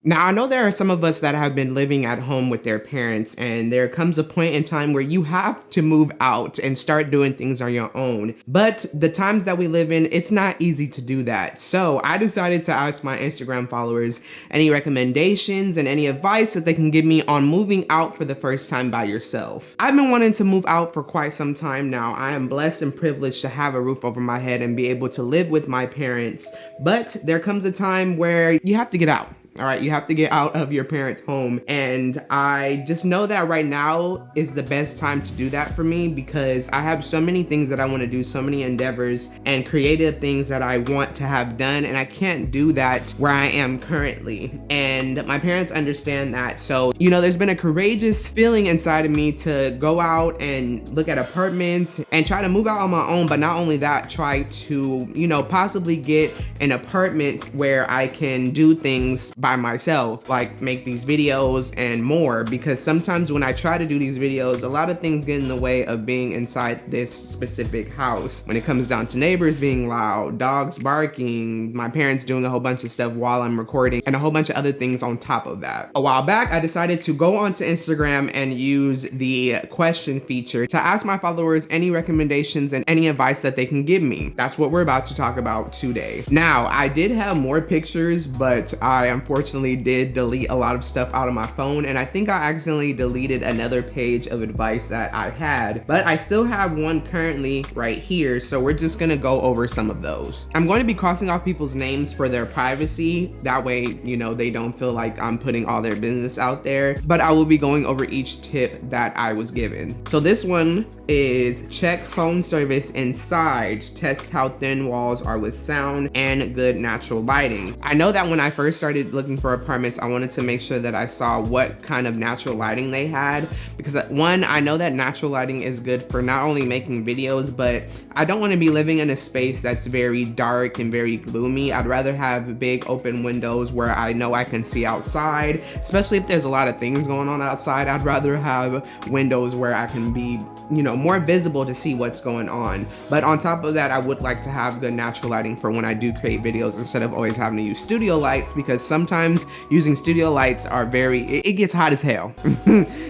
Now, I know there are some of us that have been living at home with their parents, and there comes a point in time where you have to move out and start doing things on your own. But the times that we live in, it's not easy to do that. So I decided to ask my Instagram followers any recommendations and any advice that they can give me on moving out for the first time by yourself. I've been wanting to move out for quite some time now. I am blessed and privileged to have a roof over my head and be able to live with my parents. But there comes a time where you have to get out. All right, you have to get out of your parents' home. And I just know that right now is the best time to do that for me because I have so many things that I want to do, so many endeavors and creative things that I want to have done. And I can't do that where I am currently. And my parents understand that. So, you know, there's been a courageous feeling inside of me to go out and look at apartments and try to move out on my own. But not only that, try to, you know, possibly get an apartment where I can do things by myself, like make these videos and more, because sometimes when I try to do these videos, a lot of things get in the way of being inside this specific house. When it comes down to neighbors being loud, dogs barking, my parents doing a whole bunch of stuff while I'm recording, and a whole bunch of other things on top of that. A while back, I decided to go onto Instagram and use the question feature to ask my followers any recommendations and any advice that they can give me. That's what we're about to talk about today. Now, I did have more pictures, but I unfortunately did delete a lot of stuff out of my phone, and I think I accidentally deleted another page of advice that I had, but I still have one currently right here, so we're just gonna go over some of those. I'm going to be crossing off people's names for their privacy, that way, you know, they don't feel like I'm putting all their business out there, but I will be going over each tip that I was given. So this one is check phone service inside, test how thin walls are with sound and good natural lighting. I know that when I first started looking for apartments, I wanted to make sure that I saw what kind of natural lighting they had, because one, I know that natural lighting is good for not only making videos, but I don't want to be living in a space that's very dark and very gloomy. I'd rather have big open windows where I know I can see outside, especially if there's a lot of things going on outside. I'd rather have windows where I can be, you know, more visible to see what's going on. But on top of that, I would like to have good natural lighting for when I do create videos instead of always having to use studio lights, because sometimes using studio lights are it gets hot as hell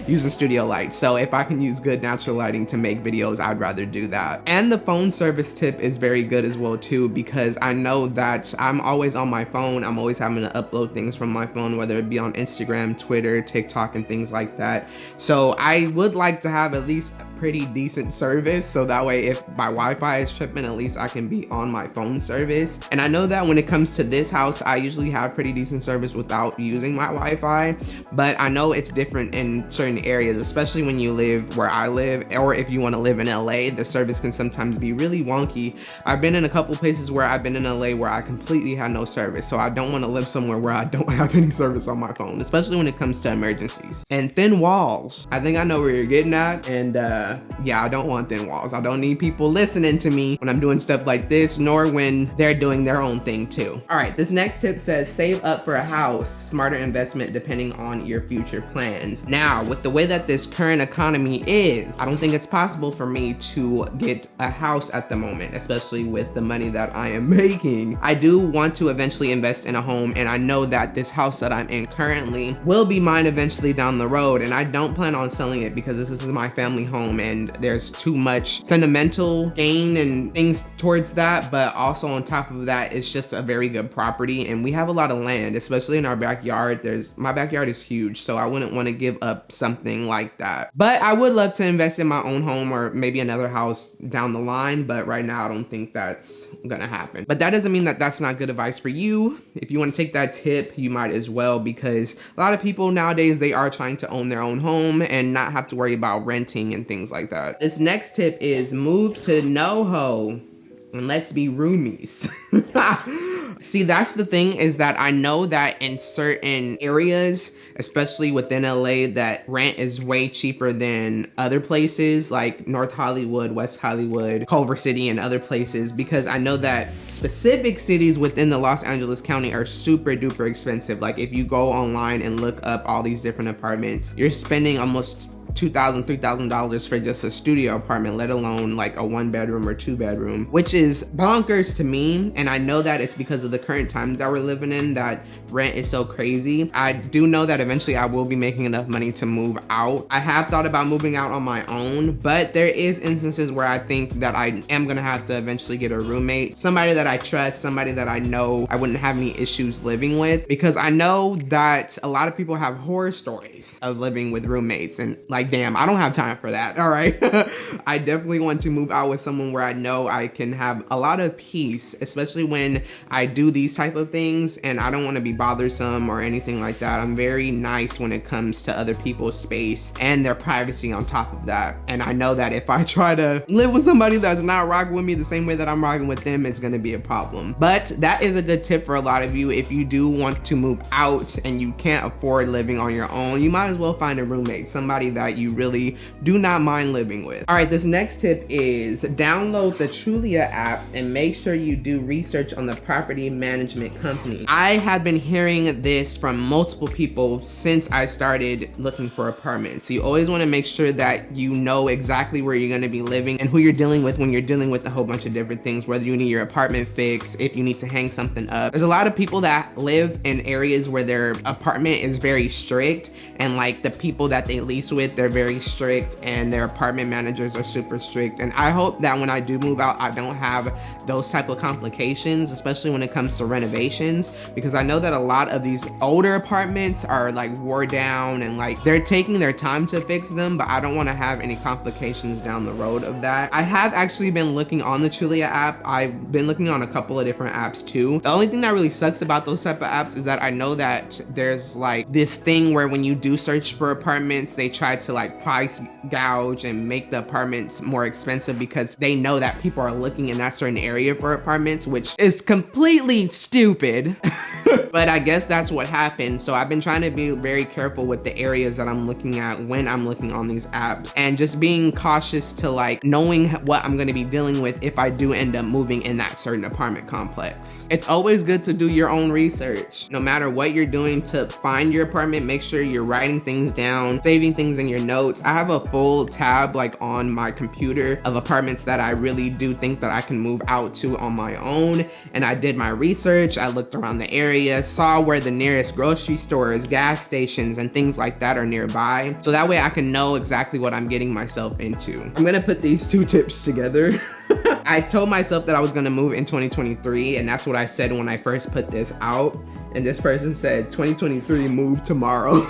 using studio lights. So if I can use good natural lighting to make videos, I'd rather do that. And the phone service tip is very good as well too, because I know that I'm always on my phone. I'm always having to upload things from my phone, whether it be on Instagram, Twitter, TikTok, and things like that. So I would like to have at least pretty decent service, so that way if my Wi-Fi is tripping, at least I can be on my phone service. And I know that when it comes to this house, I usually have pretty decent service without using my Wi-Fi, but I know it's different in certain areas, especially when you live where I live, or if you want to live in LA, the service can sometimes be really wonky. I've been in a couple places where I've been in LA where I completely had no service, so I don't want to live somewhere where I don't have any service on my phone, especially when it comes to emergencies. And thin walls, I think I know where you're getting at, and yeah, I don't want thin walls. I don't need people listening to me when I'm doing stuff like this, nor when they're doing their own thing too. All right, this next tip says save up for a house, smarter investment depending on your future plans. Now, with the way that this current economy is, I don't think it's possible for me to get a house at the moment, especially with the money that I am making. I do want to eventually invest in a home, and I know that this house that I'm in currently will be mine eventually down the road, and I don't plan on selling it because this is my family home and there's too much sentimental gain and things towards that. But also on top of that, it's just a very good property, and we have a lot of land, especially in our backyard. My backyard is huge, so I wouldn't want to give up something like that. But I would love to invest in my own home or maybe another house down the line, but right now I don't think that's gonna happen. But that doesn't mean that that's not good advice for you. If you want to take that tip, you might as well, because a lot of people nowadays, they are trying to own their own home and not have to worry about renting and things like that. This next tip is move to NoHo and let's be roomies. See, that's the thing, is that I know that in certain areas, especially within LA, that rent is way cheaper than other places like North Hollywood, West Hollywood, Culver City, and other places, because I know that specific cities within the Los Angeles County are super duper expensive. Like if you go online and look up all these different apartments, you're spending almost $2,000, $3,000 for just a studio apartment, let alone like a 1-bedroom or 2-bedroom, which is bonkers to me. And I know that it's because of the current times that we're living in, that rent is so crazy. I do know that eventually I will be making enough money to move out. I have thought about moving out on my own, but there is instances where I think that I am gonna have to eventually get a roommate, somebody that I trust, somebody that I know I wouldn't have any issues living with, because I know that a lot of people have horror stories of living with roommates, and like, damn, I don't have time for that. All right. I definitely want to move out with someone where I know I can have a lot of peace, especially when I do these type of things, and I don't want to be bothersome or anything like that. I'm very nice when it comes to other people's space and their privacy on top of that. And I know that if I try to live with somebody that's not rocking with me the same way that I'm rocking with them, it's going to be a problem. But that is a good tip for a lot of you. If you do want to move out and you can't afford living on your own, you might as well find a roommate, somebody that you really do not mind living with. All right, this next tip is download the Trulia app and make sure you do research on the property management company. I have been hearing this from multiple people since I started looking for apartments. You always want to make sure that you know exactly where you're going to be living and who you're dealing with when you're dealing with a whole bunch of different things, whether you need your apartment fixed, if you need to hang something up. There's a lot of people that live in areas where their apartment is very strict, and like the people that they lease with, they're very strict, and their apartment managers are super strict. And I hope that when I do move out, I don't have those type of complications, especially when it comes to renovations, because I know that a lot of these older apartments are like wore down and like they're taking their time to fix them, but I don't want to have any complications down the road of that. I have actually been looking on the Trulia app. I've been looking on a couple of different apps too. The only thing that really sucks about those type of apps is that I know that there's like this thing where when you do search for apartments, they try to like price gouge and make the apartments more expensive because they know that people are looking in that certain area for apartments, which is completely stupid. But I guess that's what happens. So I've been trying to be very careful with the areas that I'm looking at when I'm looking on these apps, and just being cautious to like knowing what I'm going to be dealing with if I do end up moving in that certain apartment complex. It's always good to do your own research. No matter what you're doing to find your apartment, make sure you're writing things down, saving things in your notes. I have a full tab like on my computer of apartments that I really do think that I can move out to on my own. And I did my research. I looked around the area, saw where the nearest grocery stores, gas stations, and things like that are nearby. So that way I can know exactly what I'm getting myself into. I'm gonna put these two tips together. I told myself that I was gonna move in 2023, and that's what I said when I first put this out. And this person said 2023, move tomorrow.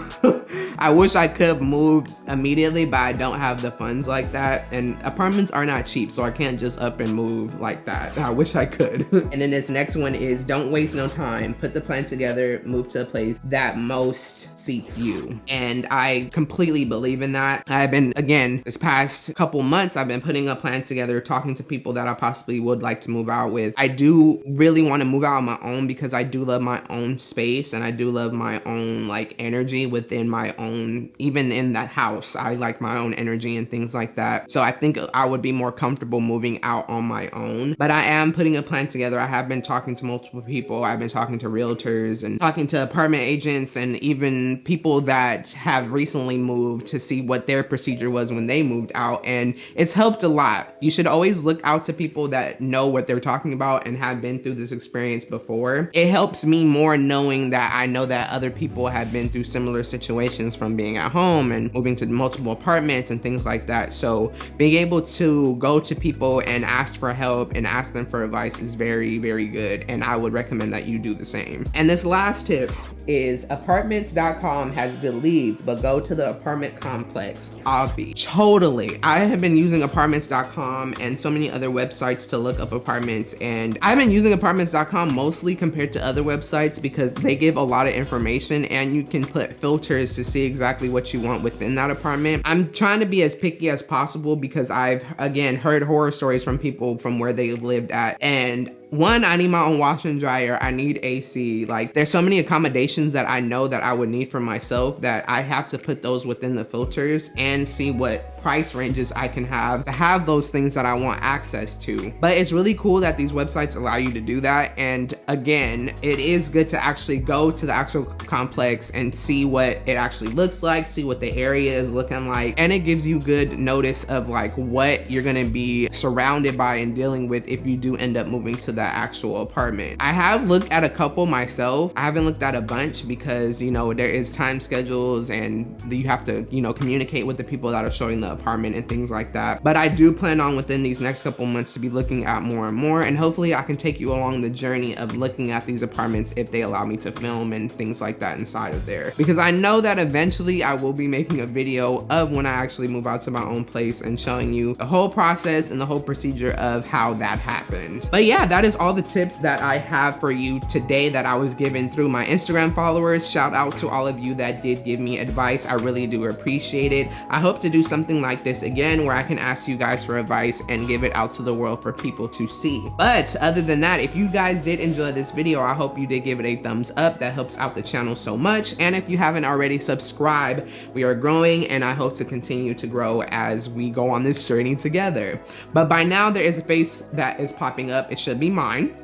I wish I could move immediately, but I don't have the funds like that. And apartments are not cheap, so I can't just up and move like that. I wish I could. And then this next one is don't waste no time. Put the plan together, move to a place that most suits you. And I completely believe in that. I've been, again, this past couple months, I've been putting a plan together, talking to people that I possibly would like to move out with. I do really want to move out on my own because I do love my own space, and I do love my own like energy within my own, even in that house. I like my own energy and things like that. So I think I would be more comfortable moving out on my own. But I am putting a plan together. I have been talking to multiple people. I've been talking to realtors and talking to apartment agents and even people that have recently moved to see what their procedure was when they moved out, and it's helped a lot. You should always look out to people that know what they're talking about and have been through this experience before. It helps me more knowing that I know that other people have been through similar situations from being at home and moving to multiple apartments and things like that. So being able to go to people and ask for help and ask them for advice is very, very good, and I would recommend that you do the same. And this last tip is apartments.com has good leads, but go to the apartment complex. Obvi. Totally. I have been using apartments.com and so many other websites to look up apartments, and I've been using apartments.com mostly compared to other websites because they give a lot of information and you can put filters to see exactly what you want within that apartment. I'm trying to be as picky as possible because I've, again, heard horror stories from people from where they lived at, and one, I need my own washer and dryer. I need AC. Like, there's so many accommodations that I know that I would need for myself that I have to put those within the filters and see what price ranges I can have to have those things that I want access to. But it's really cool that these websites allow you to do that. And again, it is good to actually go to the actual complex and see what it actually looks like, see what the area is looking like, and it gives you good notice of like what you're gonna be surrounded by and dealing with if you do end up moving to that actual apartment. I have looked at a couple myself. I haven't looked at a bunch because, you know, there is time schedules and you have to, you know, communicate with the people that are showing the apartment and things like that. But I do plan on within these next couple months to be looking at more and more, and hopefully I can take you along the journey of looking at these apartments if they allow me to film and things like that inside of there. Because I know that eventually I will be making a video of when I actually move out to my own place and showing you the whole process and the whole procedure of how that happened. But yeah, that is all the tips that I have for you today that I was given through my Instagram followers. Shout out to all of you that did give me advice. I really do appreciate it. I hope to do something like this again where I can ask you guys for advice and give it out to the world for people to see. But other than that, if you guys did enjoy this video, I hope you did give it a thumbs up. That helps out the channel so much. And if you haven't already, subscribe. We are growing and I hope to continue to grow as we go on this journey together. But by now there is a face that is popping up. It should be mine.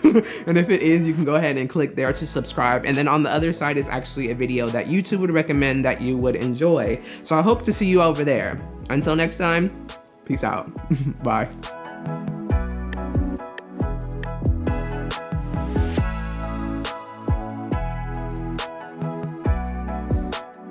And if it is, you can go ahead and click there to subscribe. And then on the other side is actually a video that YouTube would recommend that you would enjoy. So I hope to see you over there. Until next time, peace out. Bye.